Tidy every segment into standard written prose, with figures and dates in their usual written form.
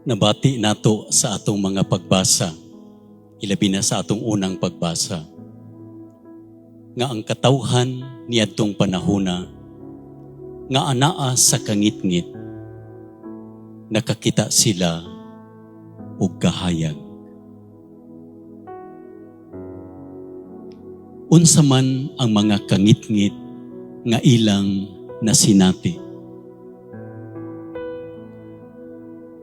Nabati nato sa atong mga pagbasa, ilabi na sa atong unang pagbasa, nga ang katawhan ni adtong panahona, nga anaa sa kangitngit, nakakita sila og kahayag. Unsa man ang mga kangitngit nga ilang nasinati.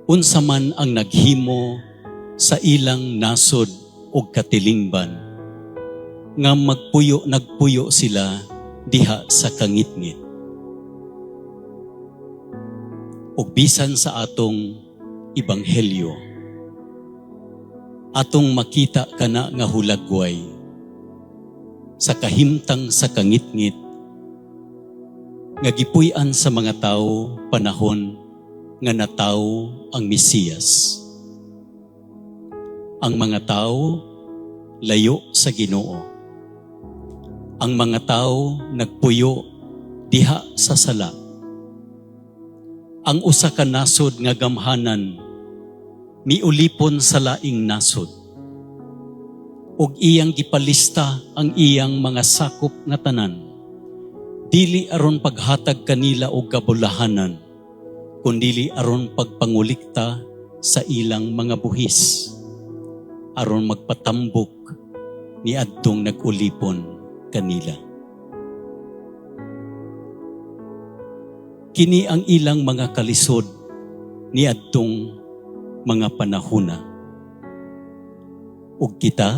Unsa man ang naghimo sa ilang nasod o katilingban, nga nagpuyo sila diha sa kangitngit. O bisan sa atong ebanghelyo, atong makita kana nga hulagway sa kahimtang sa kangitngit, nga gipuy-an sa mga tao panahon nga natawo ang Mesiyas. Ang mga tao layo sa Ginoo. Ang mga tao nagpuyo diha sa sala. Ang usa ka nasod nga gamhanan miulipon sa laing nasod. Ug iyang gipalista ang iyang mga sakop nga tanan. Dili aron paghatag kanila og kabulahanan, kundili aron pagpangulikta sa ilang mga buhis, aron magpatambok ni adtong nagulipon kanila. Kini ang ilang mga kalisod ni adtong mga panahona. Ug kita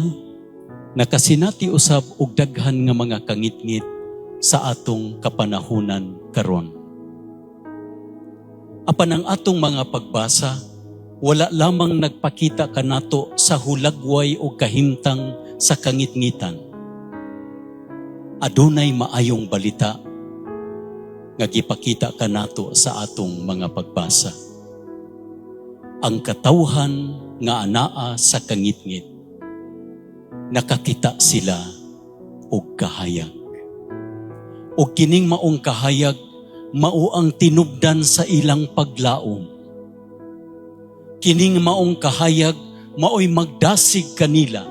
nakasinati usab og daghan nga mga kangitngit sa atong kapanahunan karon. Apan ang atong mga pagbasa, wala lamang nagpakita kanato sa hulagway o kahimtang sa kangitngitan. Adunay maayong balita nga gipakita kanato sa atong mga pagbasa. Ang katawhan nga anaa sa kangitngit, nakakita sila og kahayag. O kining maong kahayag, mao ang tinubdan sa ilang paglaom. Kining maong kahayag, mao'y magdasig kanila,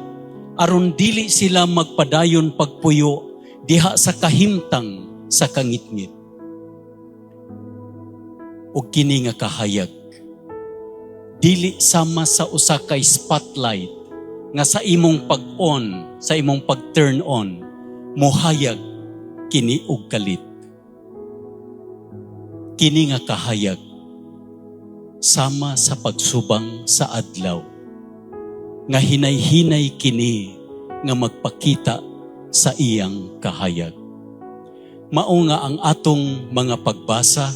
aron dili sila magpadayon pagpuyo diha sa kahimtang sa kangitngit. O kini nga kahayag, dili sama sa usa kay spotlight nga sa imong pag-on, sa imong pag-turn on, mohayag kini og kalit. Kini nga kahayag, sama sa pagsubang sa adlaw, nga hinay-hinay kini nga magpakita sa iyang kahayag. Mao nga ang atong mga pagbasa,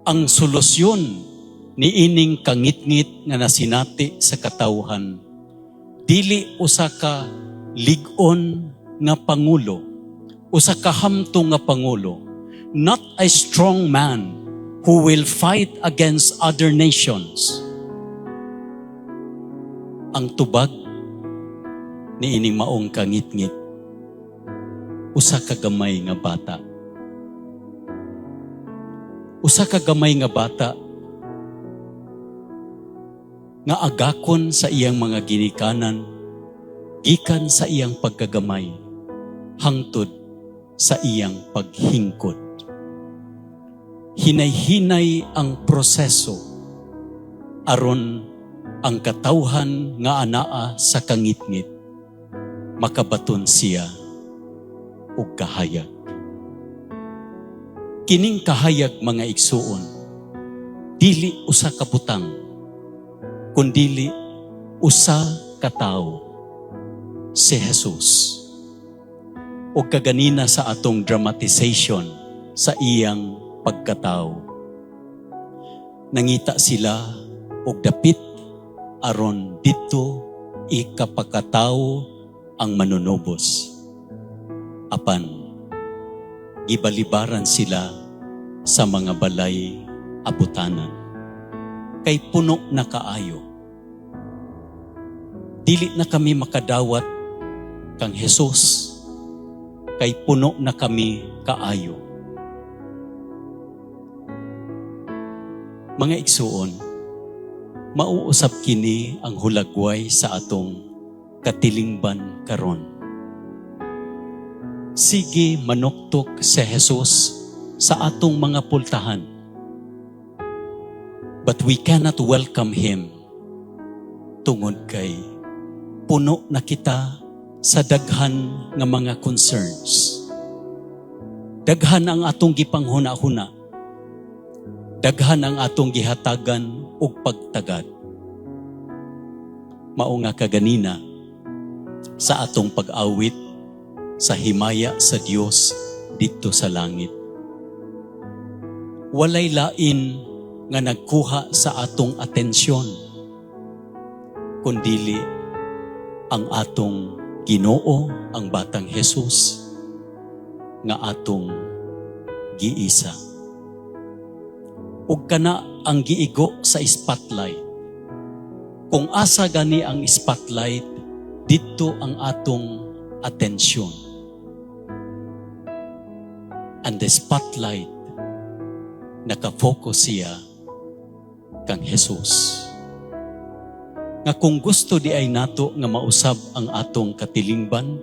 ang solusyon ni ining kangitngit nga nasinati sa katawhan, dili usa ka lig-on nga pangulo, usa ka hamtong nga pangulo, not a strong man who will fight against other nations. Ang tubag ni ining maong kangitngit, usa ka gamay nga bata. Usa ka gamay nga bata nga agakon sa iyang mga ginikanan, gikan sa iyang pagkagamay, hangtod sa iyang paghingkod. Hinay-hinay ang proseso aron ang katawhan nga anaa sa kangitngit makabaton siya og kahayag. Kining kahayag, mga igsuon, dili usa ka butang, kundili usa ka tawo, si Jesus. O kaganina sa atong dramatization sa iyang pagkatao, nangita sila og dapit aron dito ikapakatao ang manunubos. Apan gibalibaran sila sa mga balay abutanan, kay puno na kaayo. Dili na kami makadawat kang Jesus, kay puno na kami kaayo. Mga igsuon, mauusap kini ang hulagway sa atong katilingban karon. Sige manuktok si Jesus sa atong mga pultahan. But we cannot welcome Him tungod kay puno na kita sa daghan nga mga concerns. Daghan ang atong gipanghuna-huna. Daghan ang atong gihatagan og pagtagad. Mao nga kaganina sa atong pag-awit sa himaya sa Dios dito sa langit. Walay lain nga nagkuha sa atong atensyon, kundili ang atong Ginoo, ang batang Jesus, nga atong giisa. Ug kana ang giigo sa spotlight. Kung asa gani ang spotlight, dito ang atong atensyon. And the spotlight, nakafocus siya kang Jesus. Nga kung gusto di ay nato nga mausab ang atong katilingban,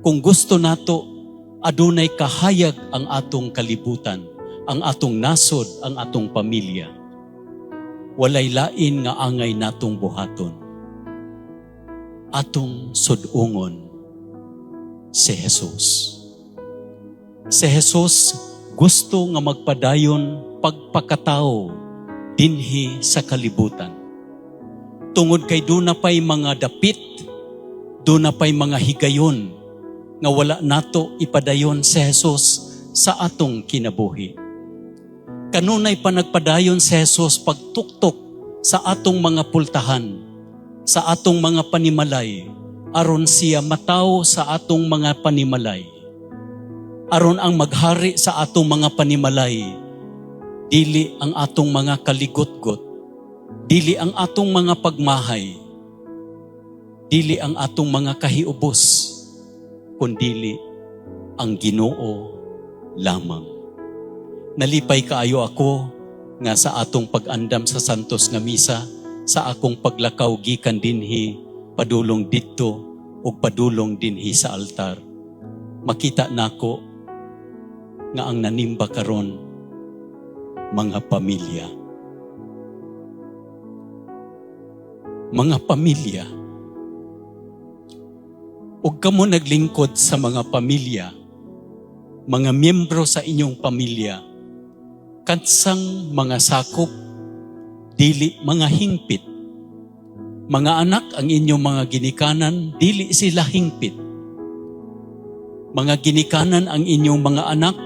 kung gusto nato adunay kahayag ang atong kalibutan, ang atong nasod, ang atong pamilya, walay lain nga angay natong buhaton. Atong sudungon si Jesus. Si Jesus gusto nga magpadayon pagpakatao dinhi sa kalibutan. Tungod kay doon na pa'y mga dapit, doon na pa'y mga higayon nga wala nato ipadayon si Jesus sa atong kinabuhi. Kanunay pa nagpadayon si Jesus pagtuktok sa atong mga pultahan, sa atong mga panimalay, aron siya mataw sa atong mga panimalay. Aron ang maghari sa atong mga panimalay, dili ang atong mga kaligotgot, dili ang atong mga pagmahay, dili ang atong mga kahiubos, kundili ang Ginoo lamang. Nalipay kaayo ako nga sa atong pag-andam sa santos nga misa, sa akong paglakaw gikan dinhi padulong didto ug padulong dinhi sa altar. Makita nako nga ang nanimba karon mga pamilya. Mga pamilya. Ug kamo naglingkod sa mga pamilya, mga miyembro sa inyong pamilya, kansang mga sakop, dili mga hingpit. Mga anak ang inyong mga ginikanan, dili sila hingpit. Mga ginikanan ang inyong mga anak,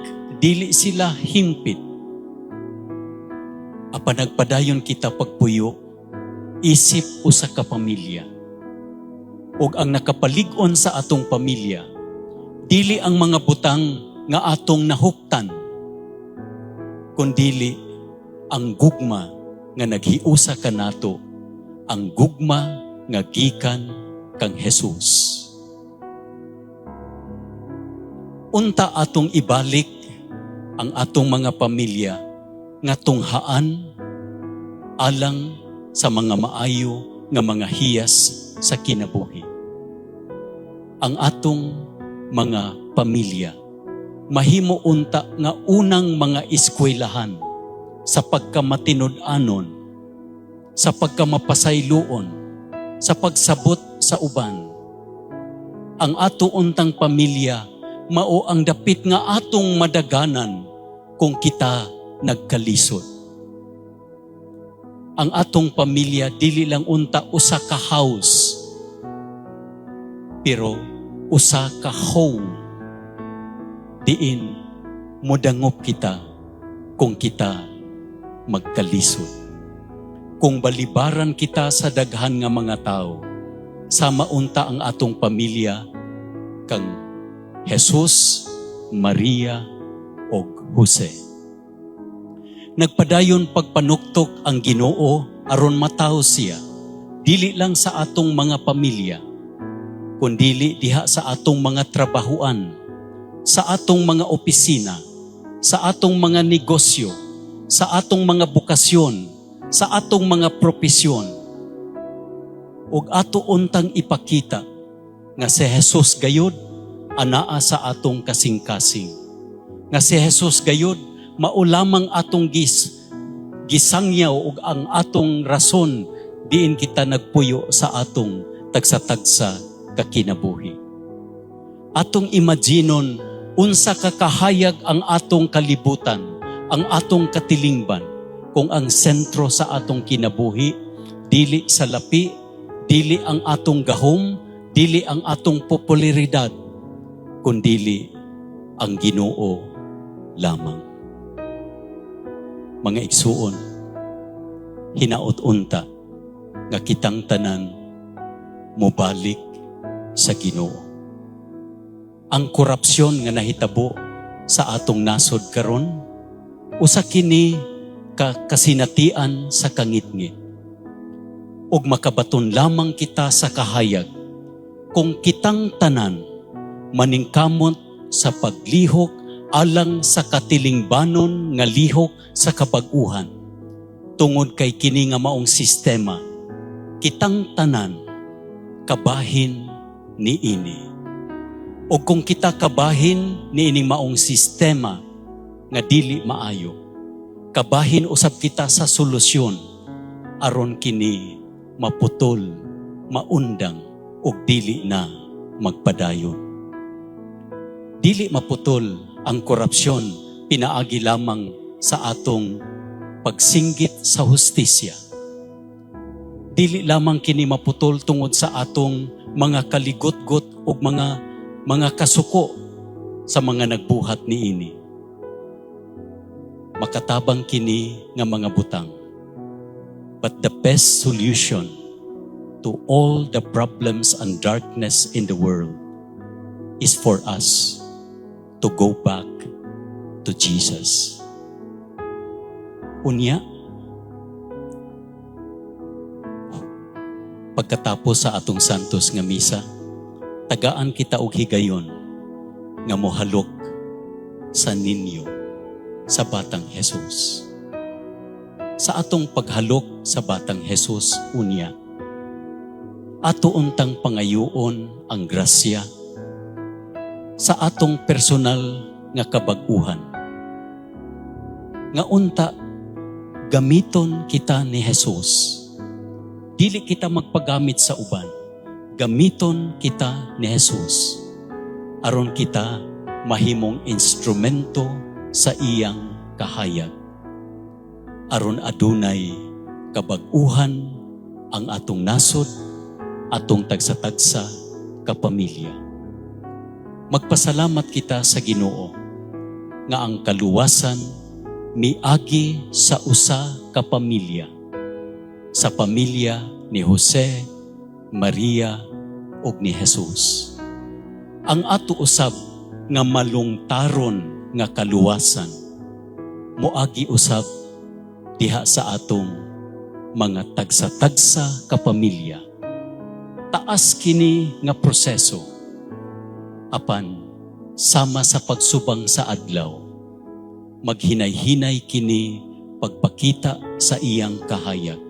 dili sila hingpit. Apa nagpadayon kita pagpuyo, isip usa ka pamilya. Ug ang nakapalig-on sa atong pamilya, dili ang mga butang nga atong nahuktan, kundili ang gugma nga naghiusa kanato, ang gugma nga gikan kang Jesus. Unta atong ibalik ang atong mga pamilya nga tunghaan alang sa mga maayo nga mga hiyas sa kinabuhi. Ang atong mga pamilya mahimo unta nga unang mga eskwelahan sa pagkamatinud-anon, sa pagkamapasayloon, sa pagsabot sa uban. Ang ato untang pamilya mao ang dapit nga atong madaganan kung kita nagkalisod. Ang atong pamilya dili lang unta usa ka house, pero usa ka home. Diin modangop kita kung kita magkalisod. Kung balibaran kita sa daghan nga mga tao, sama unta ang atong pamilya kang Jesus, Maria, og Jose. Nagpadayon pagpanuktok ang Ginoo aron mataw siya, dili lang sa atong mga pamilya, kundili diha sa atong mga trabahuan, sa atong mga opisina, sa atong mga negosyo, sa atong mga bukasyon, sa atong mga propesyon, ug ato untang ipakita nga si Jesus gayud anaa sa atong kasing-kasing. Nga si Jesus gayud mao lamang atong gisangyaw ug ang atong rason diin kita nagpuyo sa atong tagsa-tagsa kakinabuhi. Atong imaginon unsa kakahayag ang atong kalibutan, ang atong katilingban, kung ang sentro sa atong kinabuhi dili sa lapi, dili ang atong gahom, dili ang atong popularidad, kundili ang Ginoo lamang. Mga igsuon, hinaot unta nga kitang tanan mobalik sa Ginoo. Ang korupsyon nga nahitabo sa atong nasod karon, usa kini kasinatian sa kangitngit. Ug makabaton lamang kita sa kahayag kung kitang tanan maningkamot sa paglihok alang sa katilingbanon nga lihok sa kabag-uhan. Tungod kay kini nga maong sistema, kitang tanan kabahin niini. O kung kita kabahin niining maong sistema nga dili maayo, kabahin usab kita sa solusyon aron kini maputol, maundang ug dili na magpadayon. Dili maputol ang korupsyon pinaagi lamang sa atong pagsinggit sa hustisya. Dili lamang kini maputol tungod sa atong mga kaligotgot ug mga kasuko sa mga nagbuhat niini. Makatabang kini nga mga butang. But the best solution to all the problems and darkness in the world is for us to go back to Jesus. Unya, pagkatapos sa atong santos nga misa, tagaan kita og higayon nga mohalok sa ninyo sa batang Jesus. Sa atong paghalok sa batang Jesus unya, ato untang pangayoon ang grasya sa atong personal nga kabag-uhan. Nga unta gamiton kita ni Jesus. Dili kita magpagamit sa uban. Gamiton kita ni Jesus aron kita mahimong instrumento sa iyang kahayag. Aron adunay kabag-uhan ang atong nasod, atong tagsa-tagsa kapamilya. Magpasalamat kita sa Ginoo nga ang kaluwasan miagi sa usa ka pamilya. Sa pamilya ni Jose, Maria ug ni Jesus. Ang ato usab nga malungtaron nga kaluwasan moagi usab diha sa atong mga tagsa-tagsa kapamilya. Taas kini nga proseso apan sama sa pagsubang sa adlaw maghinay-hinay kini pagpakita sa iyang kahayag.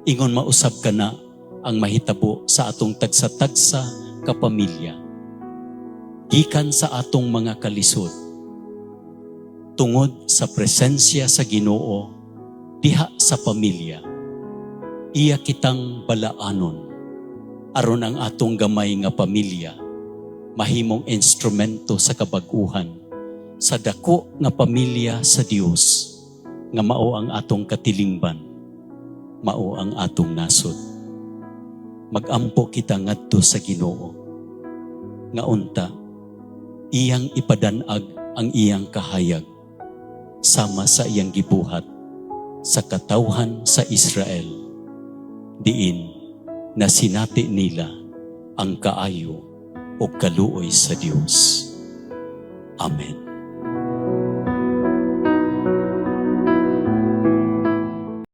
Ingon mausab kana ang mahitabo sa atong tagsa-tagsa kapamilya. Gikan sa atong mga kalisod. Tungod sa presensya sa Ginoo diha sa pamilya. Iya kitang balaanon aron ang atong gamay nga pamilya mahimong instrumento sa kabag-uhan sa dako nga pamilya sa Dios nga mao ang atong katilingban, mao ang atong nasod. Magampo kita ngadto sa Ginoo nga unta iyang ipadanag ang iyang kahayag sama sa iyang gibuhat sa katawhan sa Israel diin na sinati nila ang kaayo o kaluoy sa Dios. Amen.